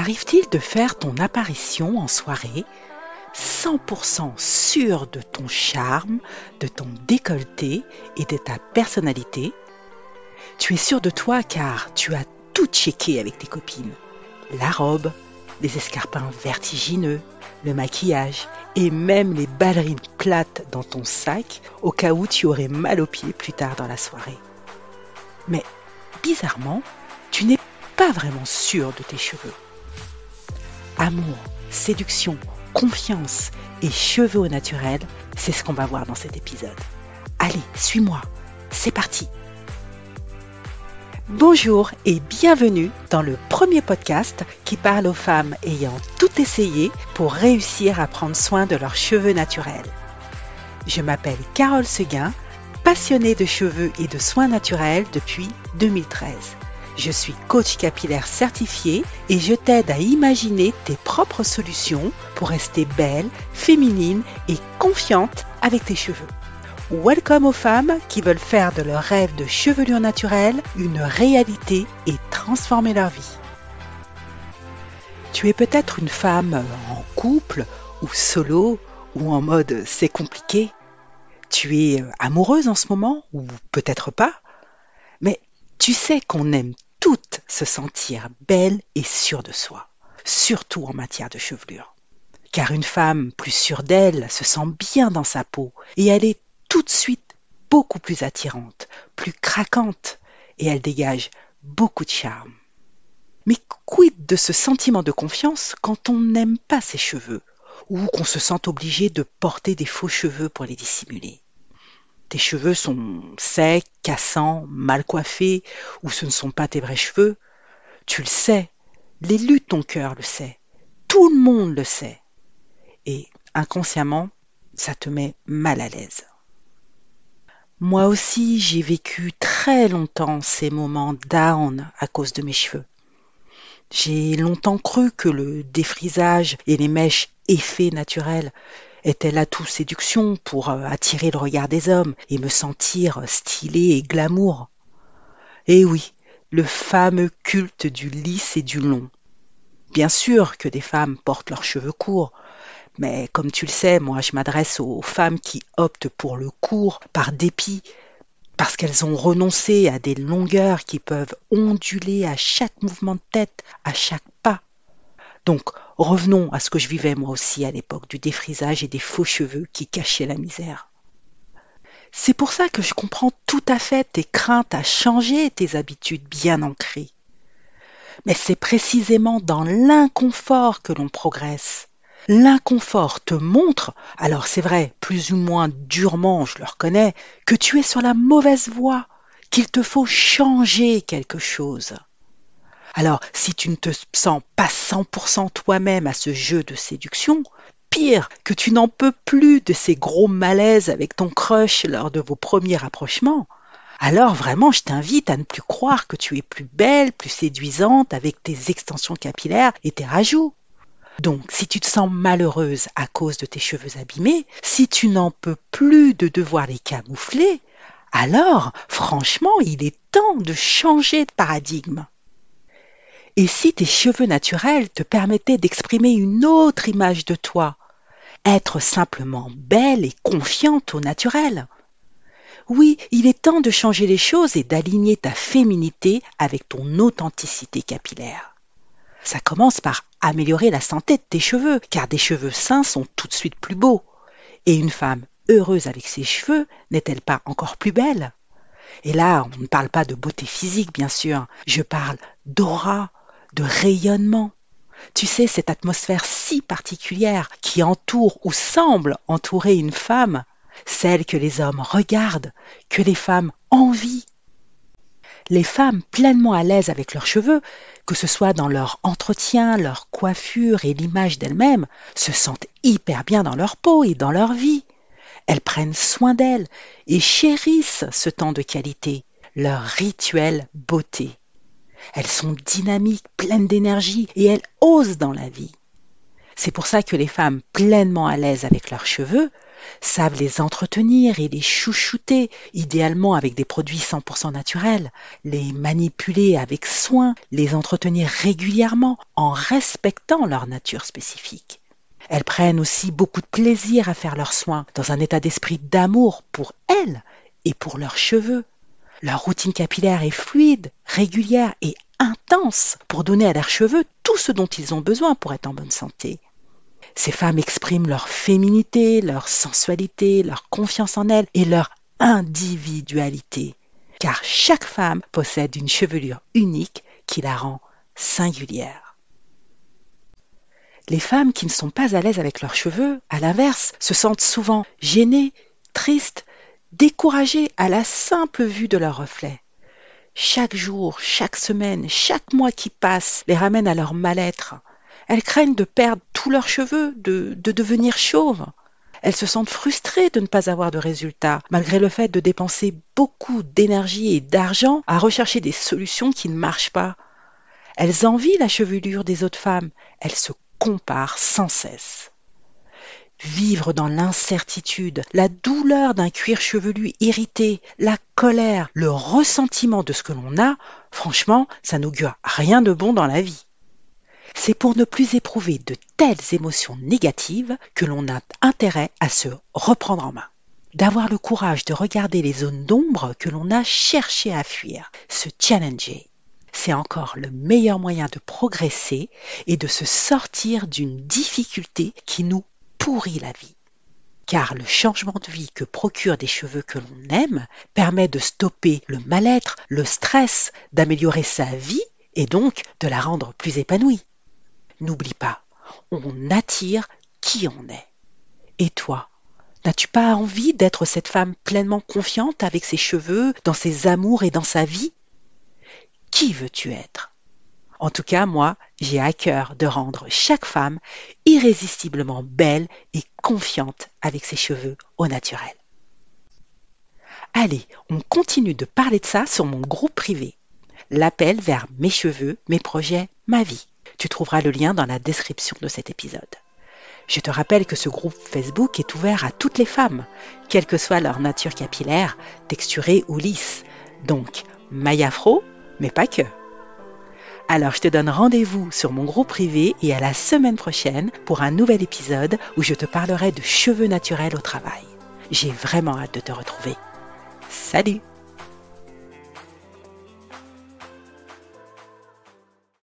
T'arrive-t-il de faire ton apparition en soirée 100% sûr de ton charme, de ton décolleté et de ta personnalité? Tu es sûr de toi car tu as tout checké avec tes copines. La robe, les escarpins vertigineux, le maquillage et même les ballerines plates dans ton sac au cas où tu aurais mal aux pieds plus tard dans la soirée. Mais bizarrement, tu n'es pas vraiment sûr de tes cheveux. Amour, séduction, confiance et cheveux au naturel, c'est ce qu'on va voir dans cet épisode. Allez, suis-moi, c'est parti! Bonjour et bienvenue dans le premier podcast qui parle aux femmes ayant tout essayé pour réussir à prendre soin de leurs cheveux naturels. Je m'appelle Carole Seguin, passionnée de cheveux et de soins naturels depuis 2013. Je suis coach capillaire certifié et je t'aide à imaginer tes propres solutions pour rester belle, féminine et confiante avec tes cheveux. Welcome aux femmes qui veulent faire de leur rêve de chevelure naturelle une réalité et transformer leur vie. Tu es peut-être une femme en couple ou solo ou en mode c'est compliqué. Tu es amoureuse en ce moment ou peut-être pas. Mais tu sais qu'on aime toutes se sentir belle et sûre de soi, surtout en matière de chevelure. Car une femme plus sûre d'elle se sent bien dans sa peau et elle est tout de suite beaucoup plus attirante, plus craquante et elle dégage beaucoup de charme. Mais quid de ce sentiment de confiance quand on n'aime pas ses cheveux ou qu'on se sent obligé de porter des faux cheveux pour les dissimuler? Tes cheveux sont secs, cassants, mal coiffés ou ce ne sont pas tes vrais cheveux. Tu le sais, l'élu de ton cœur le sait, tout le monde le sait. Et inconsciemment, ça te met mal à l'aise. Moi aussi, j'ai vécu très longtemps ces moments down à cause de mes cheveux. J'ai longtemps cru que le défrisage et les mèches effets naturels étaient l'atout séduction pour attirer le regard des hommes et me sentir stylée et glamour. Et oui, le fameux culte du lisse et du long. Bien sûr que des femmes portent leurs cheveux courts, mais comme tu le sais, moi je m'adresse aux femmes qui optent pour le court par dépit, parce qu'elles ont renoncé à des longueurs qui peuvent onduler à chaque mouvement de tête, à chaque pas. Donc, revenons à ce que je vivais moi aussi à l'époque du défrisage et des faux cheveux qui cachaient la misère. C'est pour ça que je comprends tout à fait tes craintes à changer tes habitudes bien ancrées. Mais c'est précisément dans l'inconfort que l'on progresse. L'inconfort te montre, alors c'est vrai, plus ou moins durement, je le reconnais, que tu es sur la mauvaise voie, qu'il te faut changer quelque chose. Alors, si tu ne te sens pas 100% toi-même à ce jeu de séduction, pire, que tu n'en peux plus de ces gros malaises avec ton crush lors de vos premiers rapprochements, alors vraiment, je t'invite à ne plus croire que tu es plus belle, plus séduisante avec tes extensions capillaires et tes rajouts. Donc, si tu te sens malheureuse à cause de tes cheveux abîmés, si tu n'en peux plus de devoir les camoufler, alors, franchement, il est temps de changer de paradigme. Et si tes cheveux naturels te permettaient d'exprimer une autre image de toi, être simplement belle et confiante au naturel? Oui, il est temps de changer les choses et d'aligner ta féminité avec ton authenticité capillaire. Ça commence par améliorer la santé de tes cheveux, car des cheveux sains sont tout de suite plus beaux. Et une femme heureuse avec ses cheveux n'est-elle pas encore plus belle? Et là, on ne parle pas de beauté physique, bien sûr. Je parle d'aura, de rayonnement. Tu sais, cette atmosphère si particulière qui entoure ou semble entourer une femme, celle que les hommes regardent, que les femmes envient. Les femmes pleinement à l'aise avec leurs cheveux, que ce soit dans leur entretien, leur coiffure et l'image d'elles-mêmes, se sentent hyper bien dans leur peau et dans leur vie. Elles prennent soin d'elles et chérissent ce temps de qualité, leur rituel beauté. Elles sont dynamiques, pleines d'énergie et elles osent dans la vie. C'est pour ça que les femmes pleinement à l'aise avec leurs cheveux savent les entretenir et les chouchouter, idéalement avec des produits 100% naturels, les manipuler avec soin, les entretenir régulièrement en respectant leur nature spécifique. Elles prennent aussi beaucoup de plaisir à faire leurs soins, dans un état d'esprit d'amour pour elles et pour leurs cheveux. Leur routine capillaire est fluide, régulière et intense pour donner à leurs cheveux tout ce dont ils ont besoin pour être en bonne santé. Ces femmes expriment leur féminité, leur sensualité, leur confiance en elles et leur individualité, car chaque femme possède une chevelure unique qui la rend singulière. Les femmes qui ne sont pas à l'aise avec leurs cheveux, à l'inverse, se sentent souvent gênées, tristes, découragées à la simple vue de leur reflet. Chaque jour, chaque semaine, chaque mois qui passe les ramène à leur mal-être. Elles craignent de perdre tous leurs cheveux, de devenir chauves. Elles se sentent frustrées de ne pas avoir de résultats, malgré le fait de dépenser beaucoup d'énergie et d'argent à rechercher des solutions qui ne marchent pas. Elles envient la chevelure des autres femmes. Elles se comparent sans cesse. Vivre dans l'incertitude, la douleur d'un cuir chevelu irrité, la colère, le ressentiment de ce que l'on a, franchement, ça n'augure rien de bon dans la vie. C'est pour ne plus éprouver de telles émotions négatives que l'on a intérêt à se reprendre en main. D'avoir le courage de regarder les zones d'ombre que l'on a cherché à fuir, se challenger. C'est encore le meilleur moyen de progresser et de se sortir d'une difficulté qui nous pourrit la vie. Car le changement de vie que procurent des cheveux que l'on aime permet de stopper le mal-être, le stress, d'améliorer sa vie et donc de la rendre plus épanouie. N'oublie pas, on attire qui on est. Et toi, n'as-tu pas envie d'être cette femme pleinement confiante avec ses cheveux, dans ses amours et dans sa vie? Qui veux-tu être? En tout cas, moi, j'ai à cœur de rendre chaque femme irrésistiblement belle et confiante avec ses cheveux au naturel. Allez, on continue de parler de ça sur mon groupe privé. L'appel vers mes cheveux, mes projets, ma vie. Tu trouveras le lien dans la description de cet épisode. Je te rappelle que ce groupe Facebook est ouvert à toutes les femmes, quelle que soit leur nature capillaire, texturée ou lisse. Donc, maille afro, mais pas que. Alors je te donne rendez-vous sur mon groupe privé et à la semaine prochaine pour un nouvel épisode où je te parlerai de cheveux naturels au travail. J'ai vraiment hâte de te retrouver. Salut!